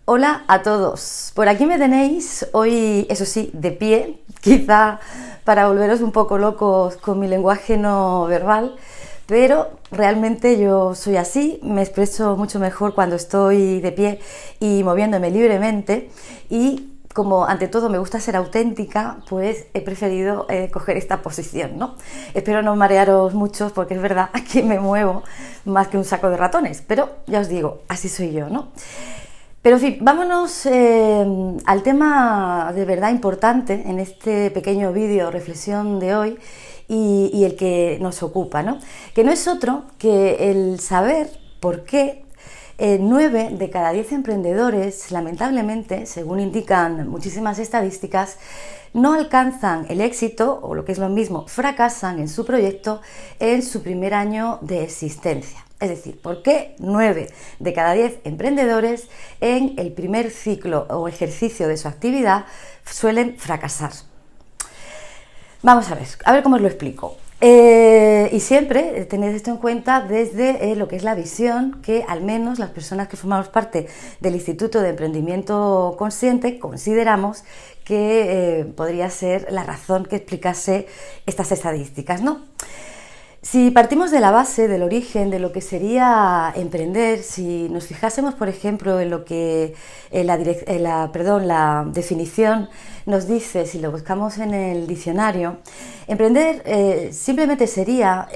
Hola a todos, por aquí me tenéis hoy, eso sí, de pie, quizá para volveros un poco locos con mi lenguaje no verbal, pero realmente yo soy así, me expreso mucho mejor cuando estoy de pie y moviéndome libremente, y como ante todo me gusta ser auténtica, pues he preferido coger esta posición, ¿no? Espero no marearos mucho porque es verdad que me muevo más que un saco de ratones, pero ya os digo, así soy yo, ¿no? Pero en fin, vámonos al tema de verdad importante en este pequeño vídeo reflexión de hoy y el que nos ocupa, ¿no? Que no es otro que el saber por qué 9 de cada 10 emprendedores, lamentablemente, según indican muchísimas estadísticas, no alcanzan el éxito, o lo que es lo mismo, fracasan en su proyecto en su primer año de existencia. Es decir, ¿por qué 9 de cada 10 emprendedores en el primer ciclo o ejercicio de su actividad suelen fracasar? Vamos a ver cómo os lo explico. Y siempre tened esto en cuenta desde lo que es la visión que al menos las personas que formamos parte del Instituto de Emprendimiento Consciente consideramos que podría ser la razón que explicase estas estadísticas, ¿no? Si partimos de la base, del origen, de lo que sería emprender, si nos fijásemos, por ejemplo, en lo que la definición nos dice, si lo buscamos en el diccionario, emprender simplemente sería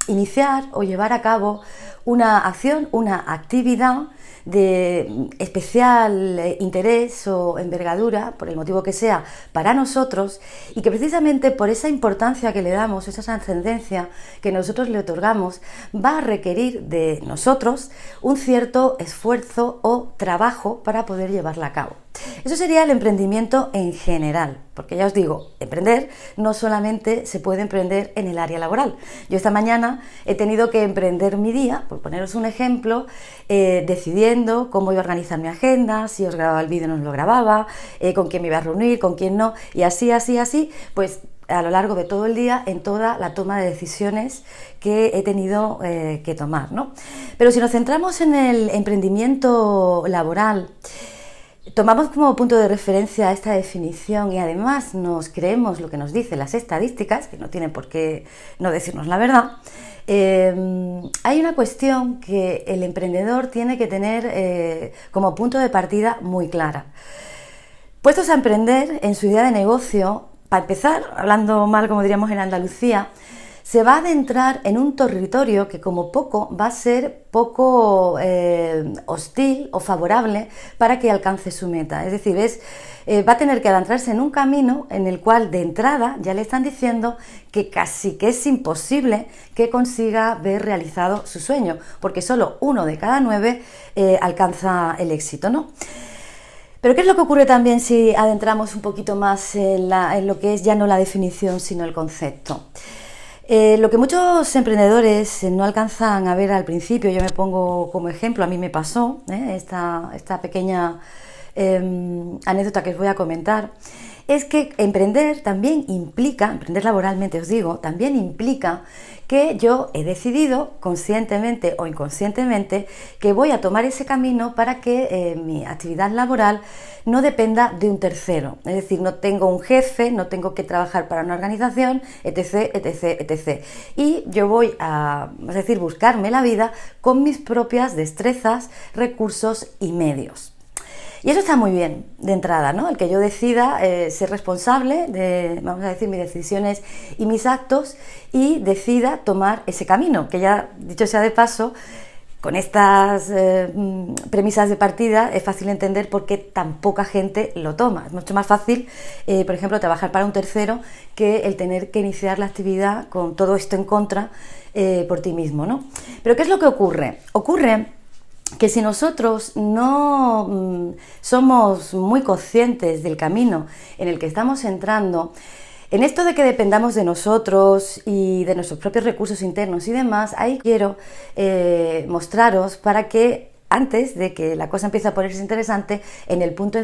iniciar o llevar a cabo una acción, una actividad de especial interés o envergadura, por el motivo que sea, para nosotros, y que precisamente por esa importancia que le damos, esa trascendencia que nosotros le otorgamos, va a requerir de nosotros un cierto esfuerzo o trabajo para poder llevarla a cabo. Eso sería el emprendimiento en general, porque ya os digo, emprender no solamente se puede emprender en el área laboral. Yo esta mañana he tenido que emprender mi día, por poneros un ejemplo, decidiendo cómo iba a organizar mi agenda, si os grababa el vídeo o no os lo grababa, con quién me iba a reunir, con quién no, y así, pues a lo largo de todo el día en toda la toma de decisiones que he tenido que tomar, ¿no? Pero si nos centramos en el emprendimiento laboral, tomamos como punto de referencia esta definición y además nos creemos lo que nos dicen las estadísticas, que no tienen por qué no decirnos la verdad. Hay una cuestión que el emprendedor tiene que tener como punto de partida muy clara. Puestos a emprender en su idea de negocio, para empezar, hablando mal como diríamos en Andalucía, se va a adentrar en un territorio que como poco va a ser poco hostil o favorable para que alcance su meta. Es decir, va a tener que adentrarse en un camino en el cual de entrada ya le están diciendo que casi que es imposible que consiga ver realizado su sueño, porque solo 1 de cada 9 alcanza el éxito, ¿no? Pero ¿qué es lo que ocurre también si adentramos un poquito más en lo que es ya no la definición, sino el concepto? Lo que muchos emprendedores no alcanzan a ver al principio, yo me pongo como ejemplo, a mí me pasó esta pequeña anécdota que os voy a comentar, es que emprender también implica, emprender laboralmente os digo, también implica que yo he decidido conscientemente o inconscientemente que voy a tomar ese camino para que mi actividad laboral no dependa de un tercero. Es decir, no tengo un jefe, no tengo que trabajar para una organización, etc. Y yo voy a, es decir, buscarme la vida con mis propias destrezas, recursos y medios. Y eso está muy bien de entrada, ¿no? El que yo decida ser responsable de, vamos a decir, mis decisiones y mis actos y decida tomar ese camino, que ya, dicho sea de paso, con estas premisas de partida es fácil entender por qué tan poca gente lo toma. Es mucho más fácil, por ejemplo, trabajar para un tercero que el tener que iniciar la actividad con todo esto en contra por ti mismo, ¿no? Pero ¿qué es lo que ocurre? Ocurre que si nosotros no somos muy conscientes del camino en el que estamos entrando, en esto de que dependamos de nosotros y de nuestros propios recursos internos y demás, ahí quiero mostraros para que antes de que la cosa empiece a ponerse interesante, en el punto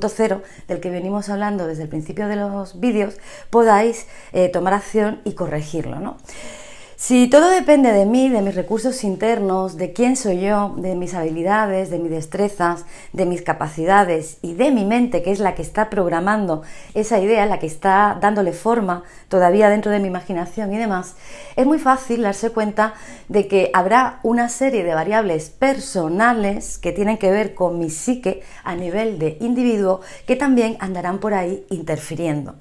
cero del que venimos hablando desde el principio de los vídeos, podáis tomar acción y corregirlo, ¿no? Si todo depende de mí, de mis recursos internos, de quién soy yo, de mis habilidades, de mis destrezas, de mis capacidades y de mi mente, que es la que está programando esa idea, la que está dándole forma todavía dentro de mi imaginación y demás, es muy fácil darse cuenta de que habrá una serie de variables personales que tienen que ver con mi psique a nivel de individuo que también andarán por ahí interfiriendo.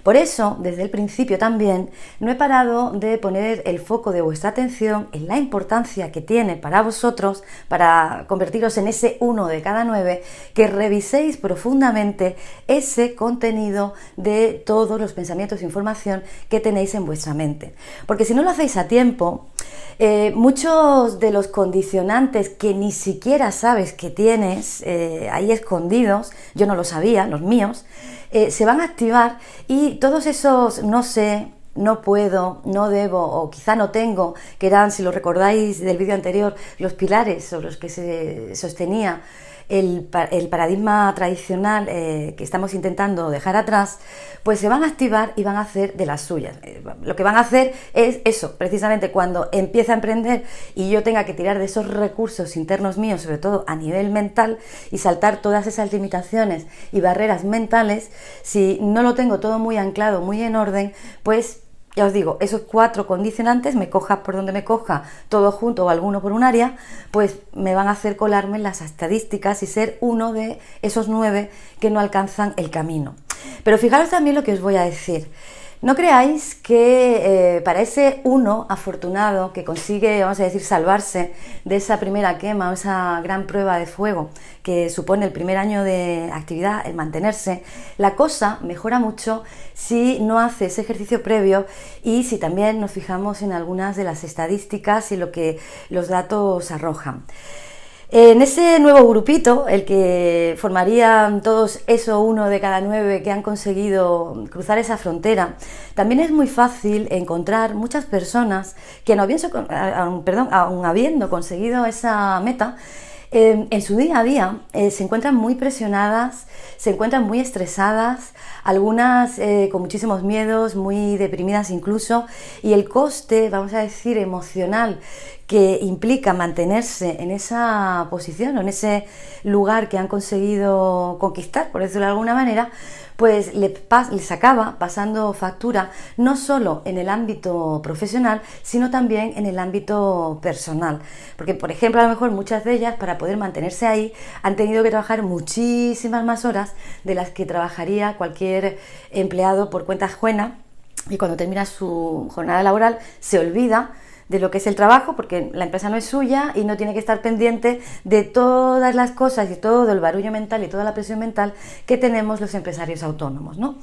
Por eso, desde el principio también, no he parado de poner el foco de vuestra atención en la importancia que tiene para vosotros, para convertiros en ese 1 de cada 9, que reviséis profundamente ese contenido de todos los pensamientos e información que tenéis en vuestra mente. Porque si no lo hacéis a tiempo, muchos de los condicionantes que ni siquiera sabes que tienes ahí escondidos, yo no lo sabía, los míos, se van a activar y todos esos no sé, no puedo, no debo o quizá no tengo, que eran, si lo recordáis del vídeo anterior, los pilares sobre los que se sostenía el paradigma tradicional que estamos intentando dejar atrás, pues se van a activar y van a hacer de las suyas. Lo que van a hacer es eso, precisamente cuando empiece a emprender y yo tenga que tirar de esos recursos internos míos, sobre todo a nivel mental, y saltar todas esas limitaciones y barreras mentales, si no lo tengo todo muy anclado, muy en orden, pues ya os digo, esos 4 condicionantes, me coja por donde me coja, todo junto o alguno por un área, pues me van a hacer colarme en las estadísticas y ser uno de esos 9 que no alcanzan el camino. Pero fijaros también lo que os voy a decir. No creáis que para ese 1 afortunado que consigue, vamos a decir, salvarse de esa primera quema o esa gran prueba de fuego que supone el primer año de actividad, el mantenerse, la cosa mejora mucho si no hace ese ejercicio previo y si también nos fijamos en algunas de las estadísticas y lo que los datos arrojan. En ese nuevo grupito, el que formarían todos esos 1 de cada 9 que han conseguido cruzar esa frontera, también es muy fácil encontrar muchas personas que aun habiendo conseguido esa meta, en su día a día se encuentran muy presionadas, se encuentran muy estresadas, algunas con muchísimos miedos, muy deprimidas incluso, y el coste, vamos a decir, emocional que implica mantenerse en esa posición o en ese lugar que han conseguido conquistar, por decirlo de alguna manera, pues les acaba pasando factura no solo en el ámbito profesional, sino también en el ámbito personal. Porque, por ejemplo, a lo mejor muchas de ellas, para poder mantenerse ahí, han tenido que trabajar muchísimas más horas de las que trabajaría cualquier empleado por cuenta ajena, y cuando termina su jornada laboral se olvida de lo que es el trabajo, porque la empresa no es suya y no tiene que estar pendiente de todas las cosas y todo el barullo mental y toda la presión mental que tenemos los empresarios autónomos, ¿no?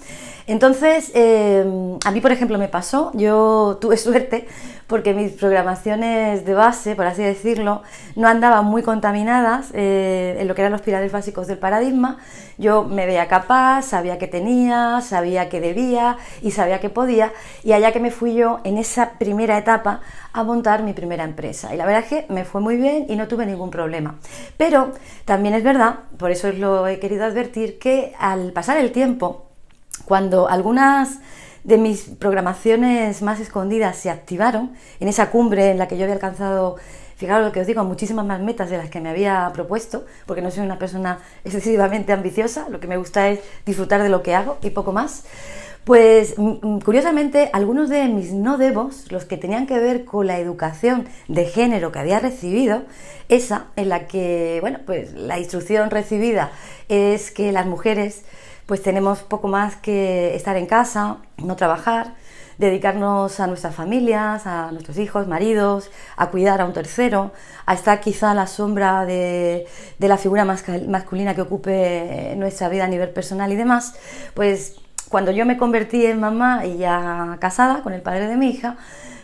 Entonces, a mí, por ejemplo, me pasó, yo tuve suerte porque mis programaciones de base, por así decirlo, no andaban muy contaminadas en lo que eran los pilares básicos del paradigma. Yo me veía capaz, sabía que tenía, sabía que debía y sabía que podía, y allá que me fui yo en esa primera etapa a montar mi primera empresa, y la verdad es que me fue muy bien y no tuve ningún problema. Pero también es verdad, por eso os lo he querido advertir, que al pasar el tiempo, cuando algunas de mis programaciones más escondidas se activaron en esa cumbre en la que yo había alcanzado, fijaros lo que os digo, muchísimas más metas de las que me había propuesto, porque no soy una persona excesivamente ambiciosa, lo que me gusta es disfrutar de lo que hago y poco más. Pues curiosamente, algunos de mis no debos, los que tenían que ver con la educación de género que había recibido, esa en la que, bueno, pues la instrucción recibida es que las mujeres pues tenemos poco más que estar en casa, no trabajar, dedicarnos a nuestras familias, a nuestros hijos, maridos, a cuidar a un tercero, a estar quizá a la sombra de la figura masculina que ocupe nuestra vida a nivel personal y demás. Pues cuando yo me convertí en mamá y ya casada con el padre de mi hija,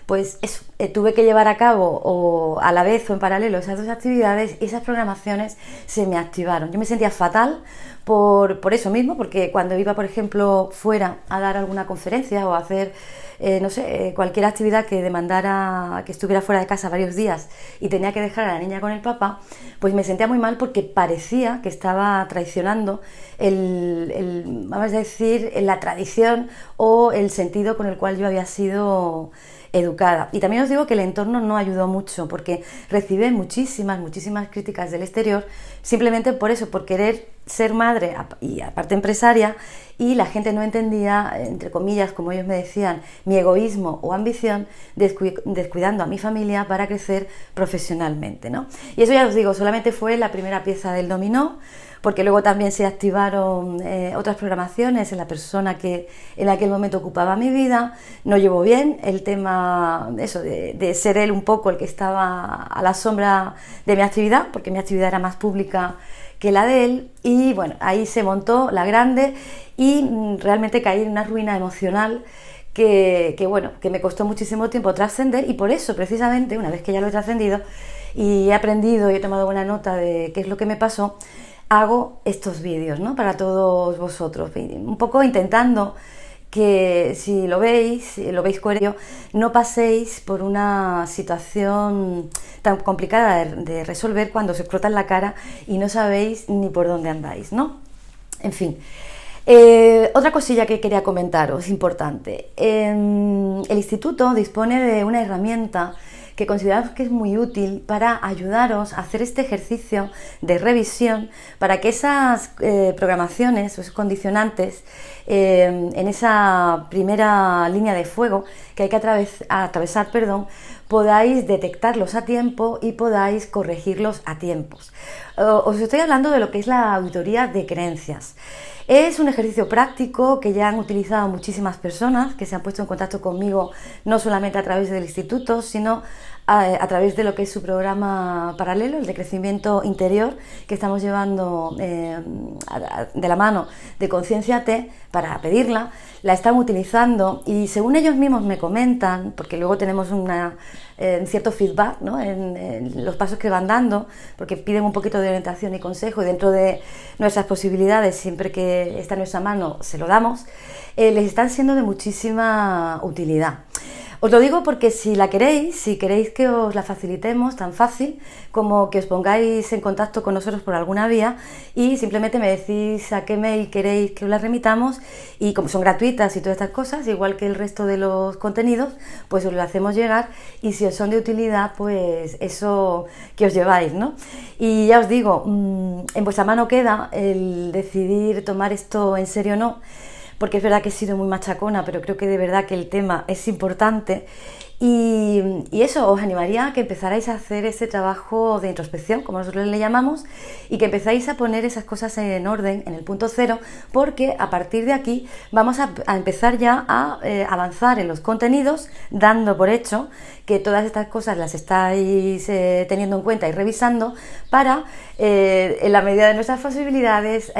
pues eso, tuve que llevar a cabo o a la vez o en paralelo esas 2 actividades, y esas programaciones se me activaron. Yo me sentía fatal por eso mismo, porque cuando iba, por ejemplo, fuera a dar alguna conferencia o a hacer, no sé, cualquier actividad que demandara que estuviera fuera de casa varios días y tenía que dejar a la niña con el papá, pues me sentía muy mal porque parecía que estaba traicionando vamos a decir, la tradición o el sentido con el cual yo había sido educada. Y también os digo que el entorno no ayudó mucho, porque recibí muchísimas críticas del exterior, simplemente por eso, por querer ser madre y aparte empresaria, y la gente no entendía, entre comillas, como ellos me decían, mi egoísmo o ambición, descuidando a mi familia para crecer profesionalmente, ¿no? Y eso, ya os digo, solamente fue la primera pieza del dominó, porque luego también se activaron otras programaciones en la persona que en aquel momento ocupaba mi vida. No llevó bien el tema eso de ser él un poco el que estaba a la sombra de mi actividad, porque mi actividad era más pública que la de él, y bueno, ahí se montó la grande y realmente caí en una ruina emocional que me costó muchísimo tiempo trascender, y por eso precisamente, una vez que ya lo he trascendido y he aprendido y he tomado buena nota de qué es lo que me pasó, hago estos vídeos, ¿no?, para todos vosotros, un poco intentando que si lo veis coherente, no paséis por una situación tan complicada de resolver cuando se explota en la cara y no sabéis ni por dónde andáis, ¿no? En fin. Otra cosilla que quería comentaros, importante. El instituto dispone de una herramienta que consideramos que es muy útil para ayudaros a hacer este ejercicio de revisión, para que esas programaciones o esos condicionantes en esa primera línea de fuego que hay que atravesar, podáis detectarlos a tiempo y podáis corregirlos a tiempos. Os estoy hablando de lo que es la auditoría de creencias. Es un ejercicio práctico que ya han utilizado muchísimas personas que se han puesto en contacto conmigo, no solamente a través del instituto, sino a través de lo que es su programa paralelo, el de crecimiento interior, que estamos llevando de la mano de Conscienciate para pedirla. La están utilizando y según ellos mismos me comentan, porque luego tenemos un cierto feedback, ¿no?, en los pasos que van dando, porque piden un poquito de orientación y consejo, y dentro de nuestras posibilidades, siempre que está en nuestra mano, se lo damos, les están siendo de muchísima utilidad. Os lo digo porque si queréis que os la facilitemos tan fácil como que os pongáis en contacto con nosotros por alguna vía y simplemente me decís a qué mail queréis que os las remitamos, y como son gratuitas y todas estas cosas, igual que el resto de los contenidos, pues os lo hacemos llegar, y si os son de utilidad, pues eso que os lleváis, ¿no? Y ya os digo, en vuestra mano queda el decidir tomar esto en serio o no, porque es verdad que he sido muy machacona, pero creo que de verdad que el tema es importante, y eso, os animaría a que empezarais a hacer ese trabajo de introspección, como nosotros le llamamos, y que empezáis a poner esas cosas en orden, en el punto cero, porque a partir de aquí vamos a empezar ya a avanzar en los contenidos, dando por hecho que todas estas cosas las estáis teniendo en cuenta y revisando para, en la medida de nuestras posibilidades,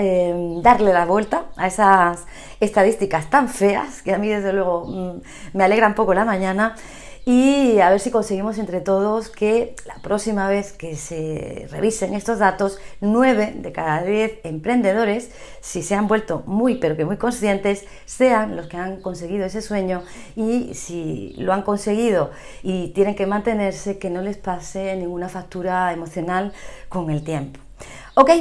darle la vuelta a esas estadísticas tan feas, que a mí desde luego me alegra un poco la mañana, y a ver si conseguimos entre todos que la próxima vez que se revisen estos datos, 9 de cada 10 emprendedores, si se han vuelto muy conscientes, sean los que han conseguido ese sueño, y si lo han conseguido y tienen que mantenerse, que no les pase ninguna factura emocional con el tiempo. ¿Ok?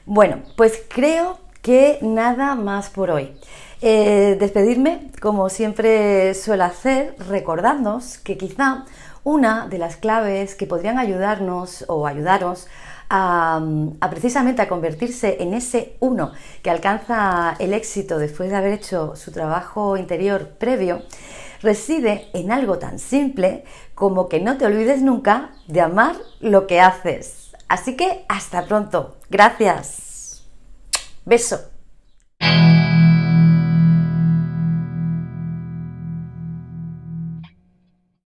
Bueno, pues creo que nada más por hoy. Despedirme, como siempre suelo hacer, recordándoos que quizá una de las claves que podrían ayudarnos o ayudaros a precisamente a convertirse en ese uno que alcanza el éxito después de haber hecho su trabajo interior previo, reside en algo tan simple como que no te olvides nunca de amar lo que haces. Así que hasta pronto. Gracias. Beso.